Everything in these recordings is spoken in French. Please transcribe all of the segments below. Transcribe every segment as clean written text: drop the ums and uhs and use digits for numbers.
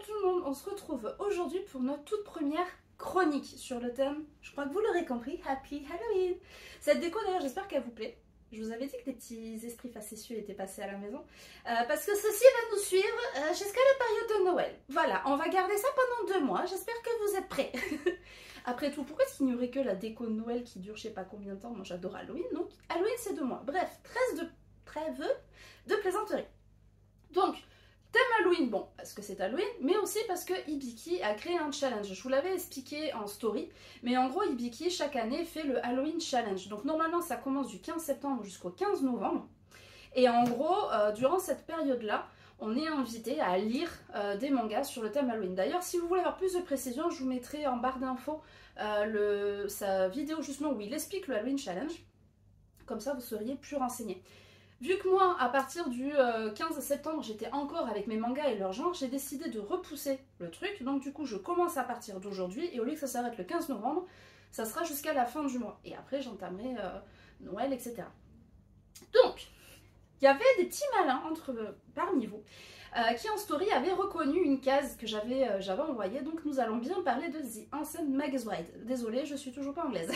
tout le monde, on se retrouve aujourd'hui pour notre toute première chronique sur le thème, je crois que vous l'aurez compris, Happy Halloween. Cette déco d'ailleurs j'espère qu'elle vous plaît. Je vous avais dit que des petits esprits facétieux étaient passés à la maison. Parce que ceci va nous suivre jusqu'à la période de Noël. Voilà, on va garder ça pendant 2 mois, j'espère que vous êtes prêts. Après tout, pourquoi est-ce qu'il n'y aurait que la déco de Noël qui dure je sais pas combien de temps? Moi j'adore Halloween, donc Halloween c'est 2 mois. Bref, trêve de plaisanterie. Donc, thème Halloween, bon, parce que c'est Halloween, mais aussi parce que Hibiki a créé un challenge. Je vous l'avais expliqué en story, mais en gros, Hibiki, chaque année, fait le Halloween Challenge. Donc normalement, ça commence du 15 septembre jusqu'au 15 novembre. Et en gros, durant cette période-là, on est invité à lire des mangas sur le thème Halloween. D'ailleurs, si vous voulez avoir plus de précision, je vous mettrai en barre d'infos sa vidéo justement où il explique le Halloween Challenge. Comme ça, vous seriez plus renseignés. Vu que moi, à partir du 15 septembre, j'étais encore avec mes mangas et leur genre, j'ai décidé de repousser le truc. Donc du coup, je commence à partir d'aujourd'hui et au lieu que ça s'arrête le 15 novembre, ça sera jusqu'à la fin du mois. Et après, j'entamerai Noël, etc. Donc, il y avait des petits malins parmi vous qui en story avaient reconnu une case que j'avais envoyée. Donc nous allons bien parler de The Ancient Magus Bride. Désolée, je suis toujours pas anglaise.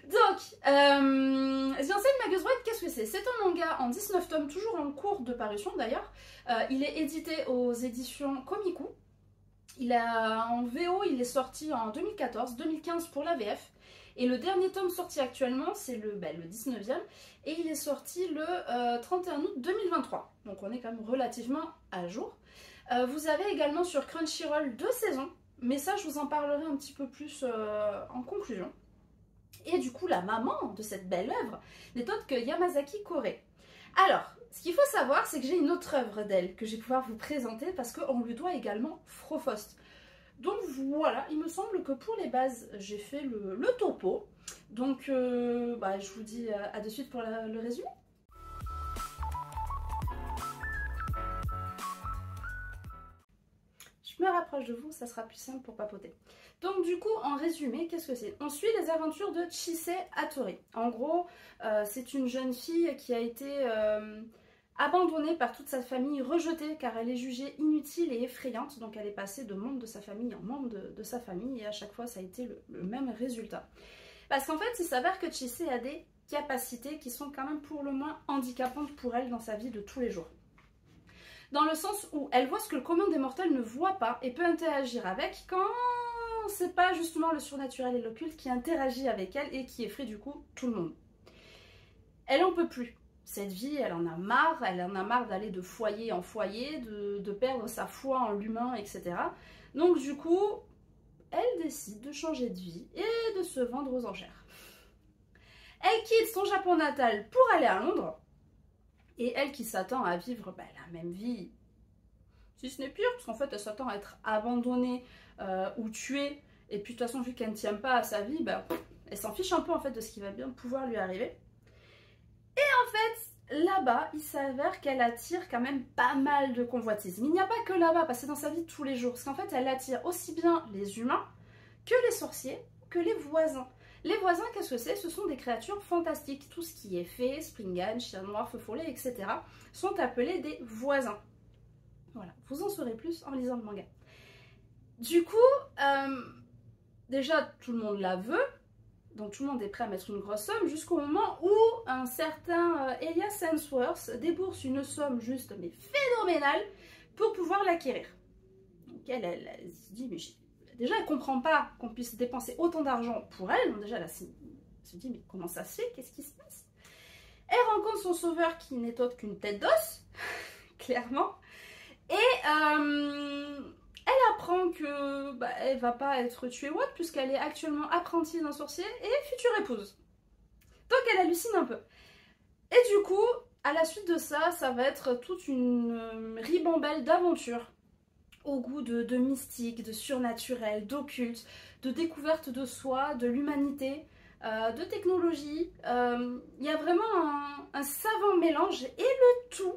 Donc, The Ancient Magus Bride, qu'est-ce que c'est? C'est un manga en 19 tomes, toujours en cours de parution d'ailleurs. Il est édité aux éditions Komiku. En VO, il est sorti en 2014-2015 pour la VF. Et le dernier tome sorti actuellement, c'est le 19e, et il est sorti le 31 août 2023. Donc on est quand même relativement à jour. Vous avez également sur Crunchyroll 2 saisons, mais ça je vous en parlerai un petit peu plus en conclusion. Et du coup, la maman de cette belle œuvre n'est autre que Yamazaki Kore. Alors, ce qu'il faut savoir, c'est que j'ai une autre œuvre d'elle que je vais pouvoir vous présenter parce qu'on lui doit également Frofost. Donc voilà, il me semble que pour les bases, j'ai fait le topo. Donc je vous dis à de suite pour le résumé. Je me rapproche de vous, ça sera plus simple pour papoter. Donc du coup, en résumé, qu'est-ce que c'est? On suit les aventures de Chise Hattori. En gros, c'est une jeune fille qui a été abandonnée par toute sa famille, rejetée car elle est jugée inutile et effrayante. Donc elle est passée de membre de sa famille en membre de sa famille et à chaque fois ça a été le même résultat. Parce qu'en fait, il s'avère que Chise a des capacités qui sont quand même pour le moins handicapantes pour elle dans sa vie de tous les jours. Dans le sens où elle voit ce que le commun des mortels ne voit pas et peut interagir avec quand c'est pas justement le surnaturel et l'occulte qui interagit avec elle et qui effraie du coup tout le monde. Elle en peut plus. Cette vie, elle en a marre d'aller de foyer en foyer, de perdre sa foi en l'humain, etc. Donc du coup, elle décide de changer de vie et de se vendre aux enchères. Elle quitte son Japon natal pour aller à Londres. Et elle qui s'attend à vivre la même vie, si ce n'est pire, parce qu'en fait elle s'attend à être abandonnée ou tuée, et puis de toute façon vu qu'elle ne tient pas à sa vie, elle s'en fiche un peu en fait de ce qui va bien pouvoir lui arriver. Et en fait, là-bas, il s'avère qu'elle attire quand même pas mal de convoitises. Mais il n'y a pas que là-bas, parce que c'est dans sa vie de tous les jours, parce qu'en fait elle attire aussi bien les humains que les sorciers, que les voisins. Les voisins, qu'est-ce que c'est? Ce sont des créatures fantastiques. Tout ce qui est fée, springane, chien noir, feu follet, etc. sont appelés des voisins. Voilà, vous en saurez plus en lisant le manga. Du coup, déjà tout le monde la veut, donc tout le monde est prêt à mettre une grosse somme, jusqu'au moment où un certain Elias Sandsworth débourse une somme juste mais phénoménale pour pouvoir l'acquérir. Donc elle se dit, mais déjà, elle ne comprend pas qu'on puisse dépenser autant d'argent pour elle. Donc déjà, elle se dit, mais comment ça se fait? Qu'est-ce qui se passe? Elle rencontre son sauveur qui n'est autre qu'une tête d'os, clairement. Et elle apprend que elle va pas être tuée ou autre, puisqu'elle est actuellement apprentie d'un sorcier et future épouse. Donc elle hallucine un peu. Et du coup, à la suite de ça, ça va être toute une ribambelle d'aventures au goût de mystique, de surnaturel, d'occulte, de découverte de soi, de l'humanité, de technologie. Il y a vraiment un savant mélange et le tout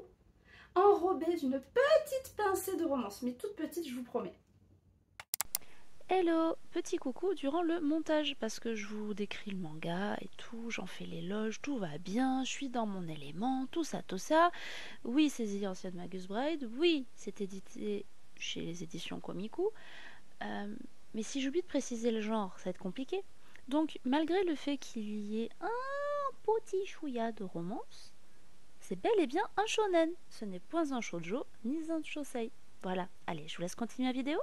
enrobé d'une petite pincée de romance, mais toute petite, je vous promets. Hello, petit coucou durant le montage parce que je vous décris le manga et tout, j'en fais l'éloge, tout va bien, je suis dans mon élément, tout ça. Oui, c'est The Ancient Magus Bride, oui, c'est édité chez les éditions Komiku. Mais si j'oublie de préciser le genre, ça va être compliqué. Donc, malgré le fait qu'il y ait un petit chouïa de romance, c'est bel et bien un shonen. Ce n'est point un shoujo ni un shosei. Voilà, allez, je vous laisse continuer la vidéo.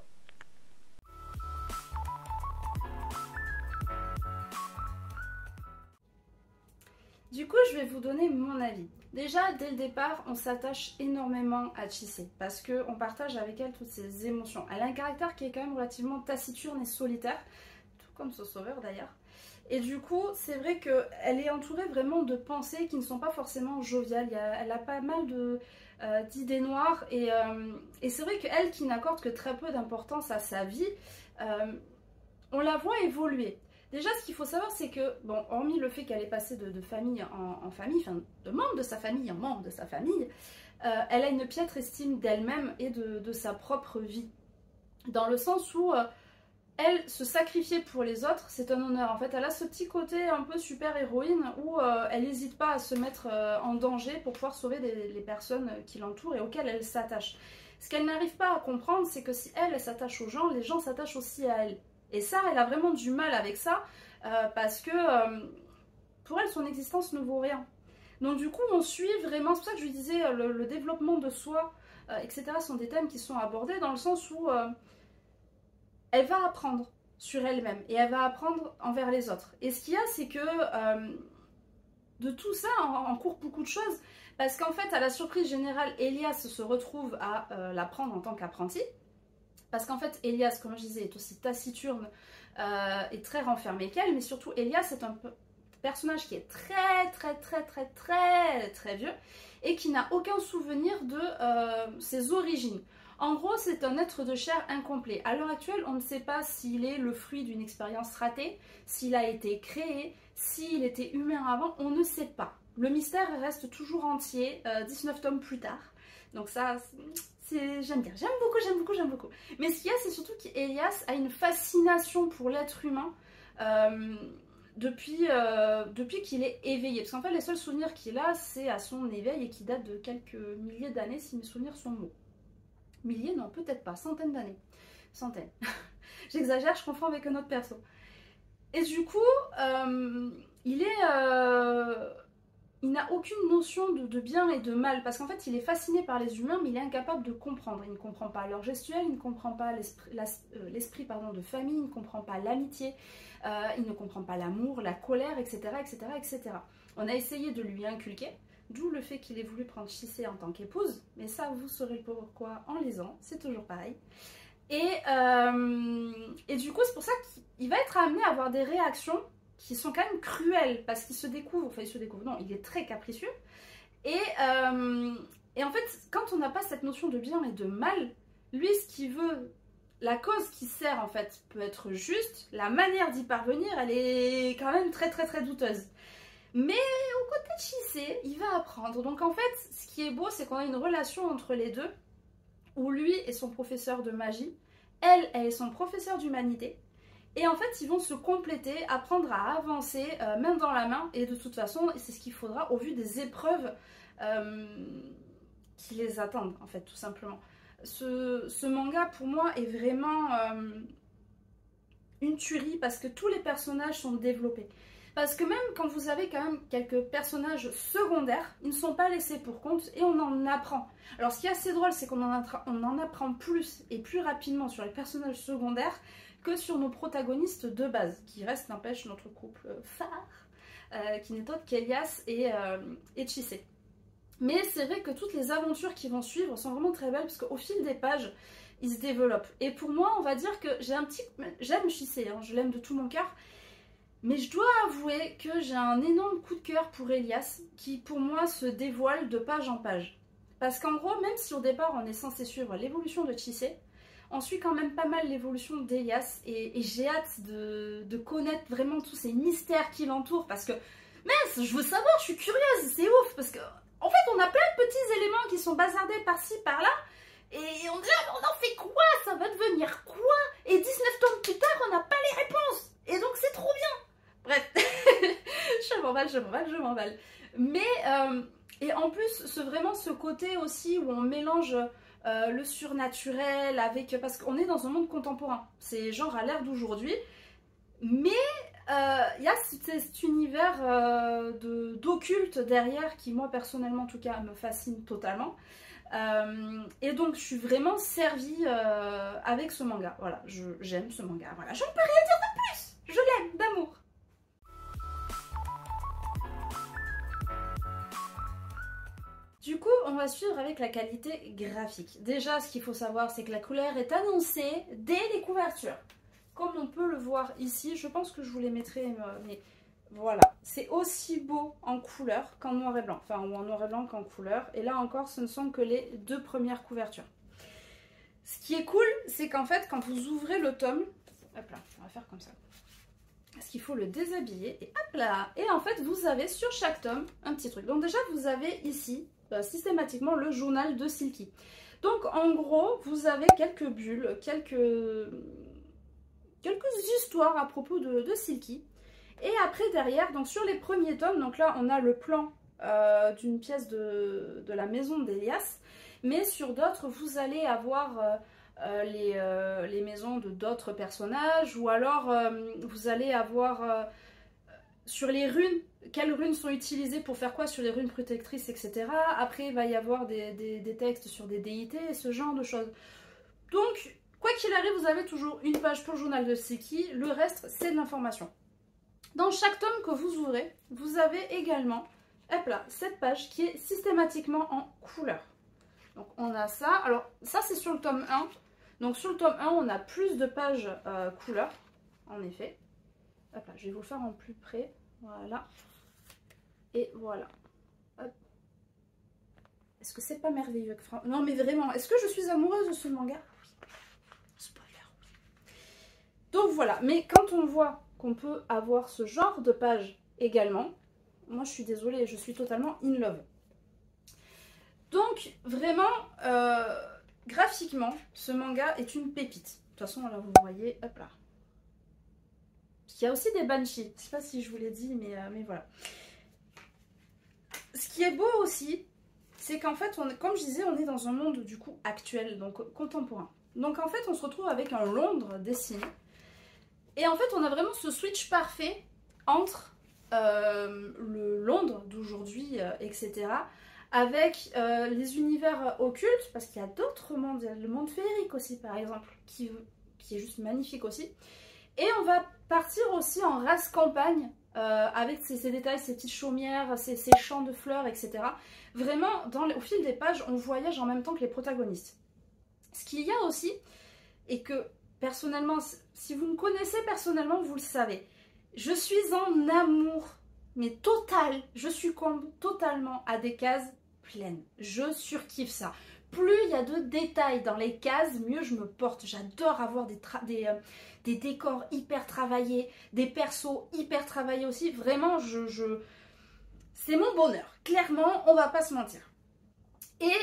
Du coup, je vais vous donner mon avis. Déjà, dès le départ, on s'attache énormément à Chise parce qu'on partage avec elle toutes ses émotions. Elle a un caractère qui est quand même relativement taciturne et solitaire, tout comme son sauveur d'ailleurs. Et du coup, c'est vrai qu'elle est entourée vraiment de pensées qui ne sont pas forcément joviales. Elle a pas mal d'idées noires et c'est vrai qu'elle qui n'accorde que très peu d'importance à sa vie, on la voit évoluer. Déjà, ce qu'il faut savoir, c'est que, bon, hormis le fait qu'elle est passée de famille en famille, enfin, de membre de sa famille en membre de sa famille, elle a une piètre estime d'elle-même et de sa propre vie. Dans le sens où elle, se sacrifier pour les autres, c'est un honneur. En fait, elle a ce petit côté un peu super-héroïne où elle n'hésite pas à se mettre en danger pour pouvoir sauver les personnes qui l'entourent et auxquelles elle s'attache. Ce qu'elle n'arrive pas à comprendre, c'est que si elle s'attache aux gens, les gens s'attachent aussi à elle. Et ça, elle a vraiment du mal avec ça, parce que pour elle, son existence ne vaut rien. Donc du coup, on suit vraiment, c'est pour ça que je lui disais, le développement de soi, etc. sont des thèmes qui sont abordés dans le sens où elle va apprendre sur elle-même et elle va apprendre envers les autres. Et ce qu'il y a, c'est que de tout ça en court beaucoup de choses, parce qu'en fait, à la surprise générale, Elias se retrouve à l'apprendre en tant qu'apprenti. Parce qu'en fait, Elias, comme je disais, est aussi taciturne et très renfermé qu'elle, mais surtout, Elias est un personnage qui est très vieux et qui n'a aucun souvenir de ses origines. En gros, c'est un être de chair incomplet. À l'heure actuelle, on ne sait pas s'il est le fruit d'une expérience ratée, s'il a été créé, s'il était humain avant, on ne sait pas. Le mystère reste toujours entier, 19 tomes plus tard. Donc ça, j'aime bien, j'aime beaucoup. Mais ce qu'il y a, c'est surtout qu'Elias a une fascination pour l'être humain depuis qu'il est éveillé. Parce qu'en fait, les seuls souvenirs qu'il a, c'est à son éveil et qui date de quelques milliers d'années, si mes souvenirs sont bons. Milliers, non, peut-être pas, centaines d'années. Centaines. J'exagère, je confonds avec un autre perso. Et du coup, il n'a aucune notion de bien et de mal, parce qu'en fait il est fasciné par les humains, mais il est incapable de comprendre. Il ne comprend pas leur gestuelle, il ne comprend pas l'esprit de famille, il ne comprend pas l'amitié, il ne comprend pas l'amour, la colère, etc., etc., etc. On a essayé de lui inculquer, d'où le fait qu'il ait voulu prendre Chise en tant qu'épouse, mais ça vous saurez pourquoi en lisant, c'est toujours pareil. Et du coup c'est pour ça qu'il va être amené à avoir des réactions qui sont quand même cruels, parce qu'il se découvre, non, il est très capricieux, et en fait, quand on n'a pas cette notion de bien et de mal, lui, ce qu'il veut, la cause qui sert, en fait, peut être juste, la manière d'y parvenir, elle est quand même très douteuse. Mais au côté de Chise, il va apprendre, donc en fait, ce qui est beau, c'est qu'on a une relation entre les deux, où lui est son professeur de magie, elle est son professeur d'humanité, et en fait, ils vont se compléter, apprendre à avancer main dans la main. Et de toute façon, c'est ce qu'il faudra au vu des épreuves qui les attendent, en fait, tout simplement. Ce manga, pour moi, est vraiment une tuerie parce que tous les personnages sont développés. Parce que même quand vous avez quand même quelques personnages secondaires, ils ne sont pas laissés pour compte et on en apprend. Alors ce qui est assez drôle, c'est qu'on en apprend plus et plus rapidement sur les personnages secondaires que sur nos protagonistes de base, qui restent, n'empêche, notre couple phare, qui n'est autre qu'Elias et Chise. Mais c'est vrai que toutes les aventures qui vont suivre sont vraiment très belles, parce qu'au fil des pages, ils se développent. Et pour moi, on va dire que j'aime Chise, hein, je l'aime de tout mon cœur, mais je dois avouer que j'ai un énorme coup de cœur pour Elias, qui pour moi se dévoile de page en page. Parce qu'en gros, même si au départ on est censé suivre l'évolution de Chise, on suit quand même pas mal l'évolution d'Elias et j'ai hâte de connaître vraiment tous ces mystères qui l'entourent, parce que, mince, je veux savoir, je suis curieuse, c'est ouf, parce que, en fait, on a plein de petits éléments qui sont bazardés par-ci, par-là, et on dit, on en fait quoi? Ça va devenir quoi? Et 19 tomes plus tard, on n'a pas les réponses, et donc c'est trop bien. Bref, je m'emballe. Mais, et en plus, vraiment ce côté aussi où on mélange le surnaturel, parce qu'on est dans un monde contemporain. C'est genre à l'ère d'aujourd'hui. Mais il y a cet univers d'occulte derrière qui, moi, personnellement, en tout cas, me fascine totalement. Et donc, je suis vraiment servie avec ce manga. Voilà, j'aime ce manga. Voilà, je ne peux rien dire de plus. Je l'aime d'amour. Du coup, on va suivre avec la qualité graphique. Déjà, ce qu'il faut savoir, c'est que la couleur est annoncée dès les couvertures. Comme on peut le voir ici, je pense que je vous les mettrai, mais voilà. C'est aussi beau en couleur qu'en noir et blanc. Enfin, ou en noir et blanc qu'en couleur. Et là encore, ce ne sont que les 2 premières couvertures. Ce qui est cool, c'est qu'en fait, quand vous ouvrez le tome, hop là, on va faire comme ça. Parce qu'il faut le déshabiller, et hop là. Et en fait, vous avez sur chaque tome un petit truc. Donc déjà, vous avez ici, systématiquement, le journal de Silky. Donc en gros, vous avez quelques bulles, quelques histoires à propos de Silky. Et après derrière, donc sur les premiers tomes, donc là on a le plan d'une pièce de la maison d'Elias. Mais sur d'autres, vous allez avoir les maisons de d'autres personnages. Ou alors vous allez avoir sur les runes, quelles runes sont utilisées pour faire quoi sur les runes protectrices, etc. Après il va y avoir des textes sur des déités, ce genre de choses. Donc quoi qu'il arrive, vous avez toujours une page pour le journal de Silky, le reste c'est de l'information. Dans chaque tome que vous ouvrez, vous avez également, hop là, cette page qui est systématiquement en couleur. Donc on a ça, alors ça c'est sur le tome 1, donc sur le tome 1 on a plus de pages couleur, en effet. Hop là, je vais vous le faire en plus près, voilà, et voilà. Est-ce que c'est pas merveilleux que Non mais vraiment, est-ce que je suis amoureuse de ce manga? Spoiler. Donc voilà, mais quand on voit qu'on peut avoir ce genre de page également, moi je suis désolée, je suis totalement in love. Donc vraiment, graphiquement, ce manga est une pépite. De toute façon, là vous voyez, hop là. Il y a aussi des banshees, je sais pas si je vous l'ai dit, mais voilà. Ce qui est beau aussi, c'est qu'en fait, comme je disais, on est dans un monde du coup actuel, donc contemporain. Donc en fait, on se retrouve avec un Londres dessiné. Et en fait, on a vraiment ce switch parfait entre le Londres d'aujourd'hui, etc. Avec les univers occultes, parce qu'il y a d'autres mondes, il y a le monde féerique aussi par exemple, qui est juste magnifique aussi. Et on va partir aussi en race campagne, avec ces détails, ces petites chaumières, ces champs de fleurs, etc. Vraiment, au fil des pages, on voyage en même temps que les protagonistes. Ce qu'il y a aussi, et que personnellement, si vous me connaissez personnellement, vous le savez, je suis en amour, mais total, je succombe totalement à des cases pleines. Je surkiffe ça. Plus il y a de détails dans les cases, mieux je me porte. J'adore avoir des décors hyper travaillés, des persos hyper travaillés aussi. Vraiment, c'est mon bonheur. Clairement, on va pas se mentir. Et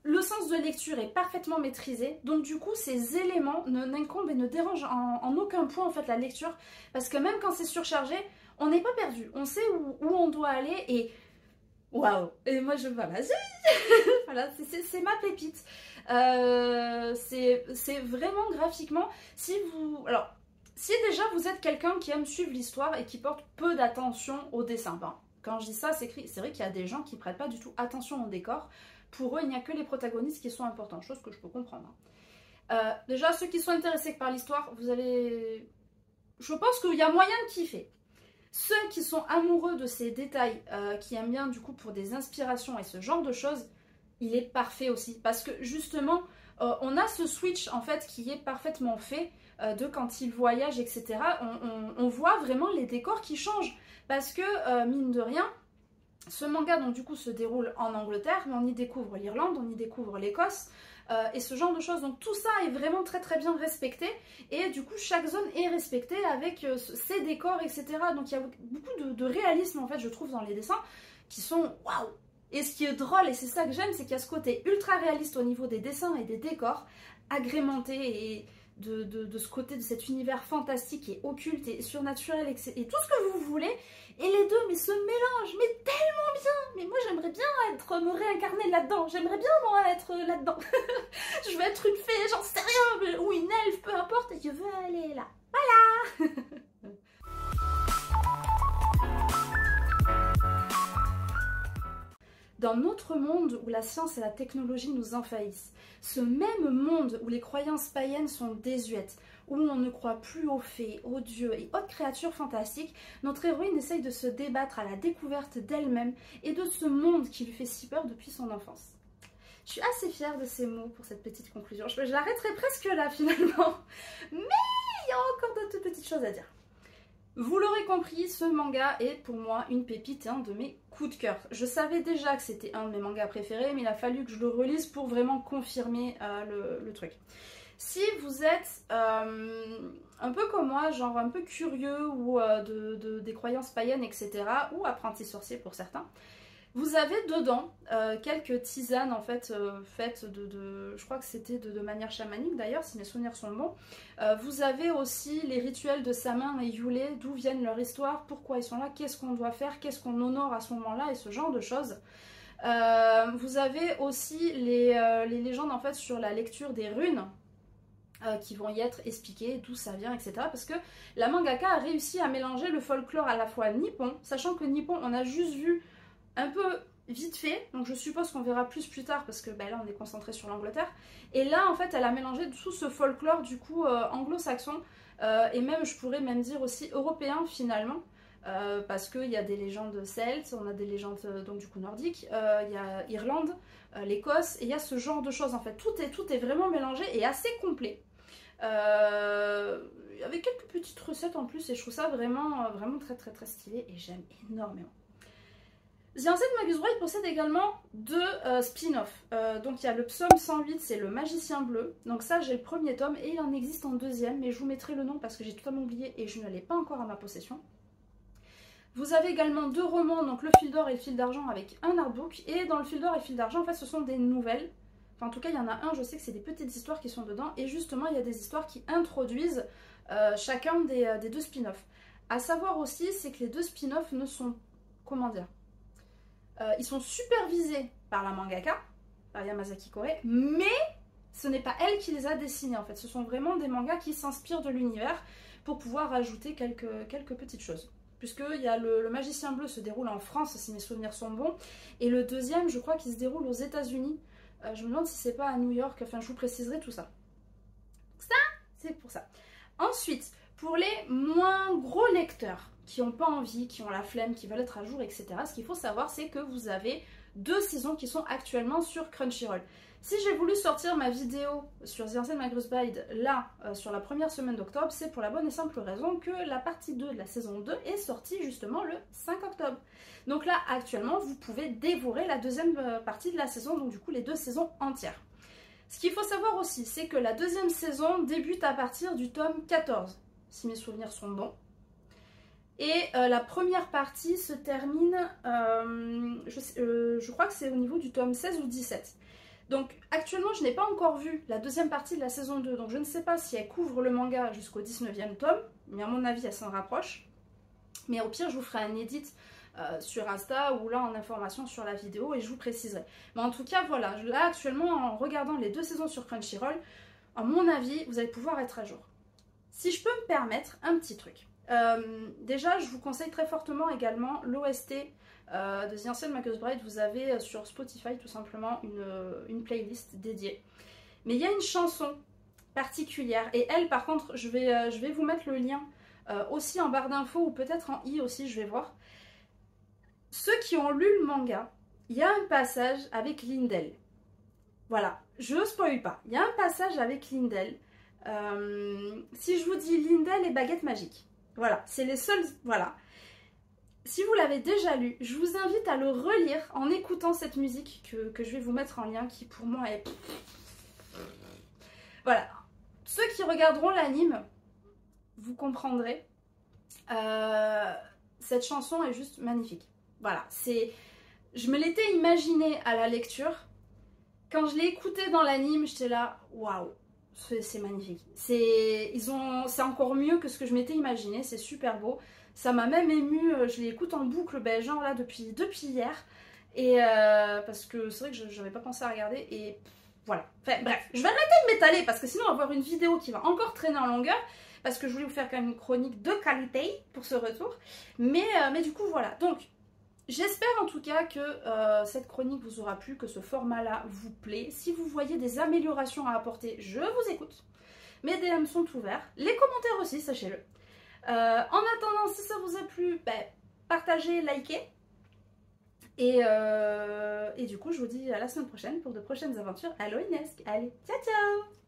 le sens de lecture est parfaitement maîtrisé. Donc du coup, ces éléments n'incombent et ne dérangent en aucun point en fait la lecture. Parce que même quand c'est surchargé, on n'est pas perdu. On sait où on doit aller et... Waouh! Et moi je... Voilà, voilà, c'est ma pépite. C'est vraiment graphiquement... Alors, si déjà vous êtes quelqu'un qui aime suivre l'histoire et qui porte peu d'attention au dessin, ben, quand je dis ça, c'est vrai qu'il y a des gens qui ne prêtent pas du tout attention au décor. Pour eux, il n'y a que les protagonistes qui sont importants, chose que je peux comprendre. Déjà, ceux qui sont intéressés par l'histoire, vous allez... Je pense qu'il y a moyen de kiffer. Ceux qui sont amoureux de ces détails, qui aiment bien du coup pour des inspirations et ce genre de choses, il est parfait aussi. Parce que justement, on a ce switch en fait qui est parfaitement fait de quand ils voyagent, etc. On voit vraiment les décors qui changent. Parce que, mine de rien, ce manga donc du coup se déroule en Angleterre, mais on y découvre l'Irlande, on y découvre l'Écosse, et ce genre de choses. Donc tout ça est vraiment très très bien respecté, et du coup chaque zone est respectée avec ses décors, etc. Donc il y a beaucoup de réalisme en fait, je trouve, dans les dessins, qui sont waouh. Et ce qui est drôle, et c'est ça que j'aime, c'est qu'il y a ce côté ultra réaliste au niveau des dessins et des décors, agrémentés et de ce côté, de cet univers fantastique et occulte et surnaturel et tout ce que vous voulez. Et les deux, mais se mélangent, mais tellement bien. Mais moi, j'aimerais bien me réincarner là-dedans. J'aimerais bien, moi, être là-dedans. Je veux être une fée, j'en sais rien, ou une elfe, peu importe. Et je veux aller là. Voilà. Dans notre monde où la science et la technologie nous envahissent, ce même monde où les croyances païennes sont désuètes, où on ne croit plus aux fées, aux dieux et autres créatures fantastiques, notre héroïne essaye de se débattre à la découverte d'elle-même et de ce monde qui lui fait si peur depuis son enfance. Je suis assez fière de ces mots pour cette petite conclusion. Je l'arrêterai presque là finalement, mais il y a encore d'autres petites choses à dire. Vous l'aurez compris, ce manga est pour moi une pépite et un de mes coups de cœur. Je savais déjà que c'était un de mes mangas préférés, mais il a fallu que je le relise pour vraiment confirmer le truc. Si vous êtes un peu comme moi, genre un peu curieux ou des croyances païennes, etc., ou apprenti sorcier pour certains, vous avez dedans quelques tisanes en fait faites je crois que c'était de manière chamanique d'ailleurs, si mes souvenirs sont bons. Vous avez aussi les rituels de Samin et Yule, d'où viennent leur histoire, pourquoi ils sont là, qu'est-ce qu'on doit faire, qu'est-ce qu'on honore à ce moment-là et ce genre de choses. Vous avez aussi les légendes en fait sur la lecture des runes. Qui vont y être expliquées, d'où ça vient, etc. Parce que la mangaka a réussi à mélanger le folklore à la fois nippon, sachant que nippon on a juste vu un peu vite fait, donc je suppose qu'on verra plus tard parce que là on est concentré sur l'Angleterre. Et là en fait elle a mélangé tout ce folklore du coup anglo-saxon et même je pourrais même dire aussi européen finalement. Parce qu'il y a des légendes celtes, on a des légendes donc du coup nordiques, il y a Irlande, l'Écosse, et il y a ce genre de choses en fait. Tout est vraiment mélangé et assez complet. Avec quelques petites recettes en plus et je trouve ça vraiment très stylé et j'aime énormément. The Ancient Magus Bride possède également deux spin-offs. Donc il y a le psaume 108, c'est le magicien bleu. Donc ça j'ai le premier tome et il en existe en deuxième, mais je vous mettrai le nom parce que j'ai totalement oublié et je ne l'ai pas encore à ma possession. Vous avez également deux romans, donc le fil d'or et le fil d'argent avec un artbook. Et dans le fil d'or et le fil d'argent, en fait, ce sont des nouvelles. Enfin, en tout cas, il y en a un, je sais que c'est des petites histoires qui sont dedans. Et justement, il y a des histoires qui introduisent chacun des deux spin-offs. À savoir aussi, c'est que les deux spin-offs ne sont... Comment dire ils sont supervisés par la mangaka, par Yamazaki Kore, mais ce n'est pas elle qui les a dessinés, en fait. Ce sont vraiment des mangas qui s'inspirent de l'univers pour pouvoir ajouter quelques petites choses. Puisque il y a le magicien bleu se déroule en France, si mes souvenirs sont bons, et le deuxième, je crois qu'il se déroule aux États-Unis. Je me demande si c'est pas à New York, enfin je vous préciserai tout ça. Ça, c'est pour ça. Ensuite, pour les moins gros lecteurs, qui n'ont pas envie, qui ont la flemme, qui veulent être à jour, etc., ce qu'il faut savoir, c'est que vous avez deux saisons qui sont actuellement sur Crunchyroll. Si j'ai voulu sortir ma vidéo sur The Ancient Magus Bride là, sur la première semaine d'octobre, c'est pour la bonne et simple raison que la partie 2 de la saison 2 est sortie justement le 5 octobre. Donc là, actuellement, vous pouvez dévorer la deuxième partie de la saison, donc du coup les deux saisons entières. Ce qu'il faut savoir aussi, c'est que la deuxième saison débute à partir du tome 14, si mes souvenirs sont bons. Et la première partie se termine, je crois que c'est au niveau du tome 16 ou 17. Donc actuellement je n'ai pas encore vu la deuxième partie de la saison 2, donc je ne sais pas si elle couvre le manga jusqu'au 19e tome, mais à mon avis elle s'en rapproche. Mais au pire je vous ferai un edit sur Insta ou là en information sur la vidéo et je vous préciserai. Mais en tout cas voilà, là actuellement en regardant les deux saisons sur Crunchyroll, à mon avis vous allez pouvoir être à jour. Si je peux me permettre un petit truc. Déjà je vous conseille très fortement également l'OST de The Ancient Magus Bride. Vous avez sur Spotify tout simplement une playlist dédiée. Mais il y a une chanson particulière et elle par contre je vais vous mettre le lien aussi en barre d'infos ou peut-être en i aussi, je vais voir. Ceux qui ont lu le manga, il y a un passage avec Lindell. Voilà, je spoil pas. Il y a un passage avec Lindell. Si je vous dis Lindell et baguette magique. Voilà, c'est les seuls... Voilà. Si vous l'avez déjà lu, je vous invite à le relire en écoutant cette musique que je vais vous mettre en lien, qui pour moi est... Voilà. Ceux qui regarderont l'anime, vous comprendrez. Cette chanson est juste magnifique. Voilà, c'est... Je me l'étais imaginée à la lecture. Quand je l'ai écoutée dans l'anime, j'étais là, waouh, c'est magnifique. C'est encore mieux que ce que je m'étais imaginé, c'est super beau. Ça m'a même émue, je l'écoute en boucle, ben, genre là depuis hier. Et parce que c'est vrai que je n'avais pas pensé à regarder et voilà. Enfin bref, je vais arrêter de m'étaler parce que sinon on va avoir une vidéo qui va encore traîner en longueur. Parce que je voulais vous faire quand même une chronique de qualité pour ce retour. Mais du coup voilà, donc j'espère en tout cas que cette chronique vous aura plu, que ce format-là vous plaît. Si vous voyez des améliorations à apporter, je vous écoute. Mes DM sont ouverts, les commentaires aussi, sachez-le. En attendant, si ça vous a plu, ben, partagez, likez. Et du coup, je vous dis à la semaine prochaine pour de prochaines aventures halloweenesques. Allez, ciao ciao!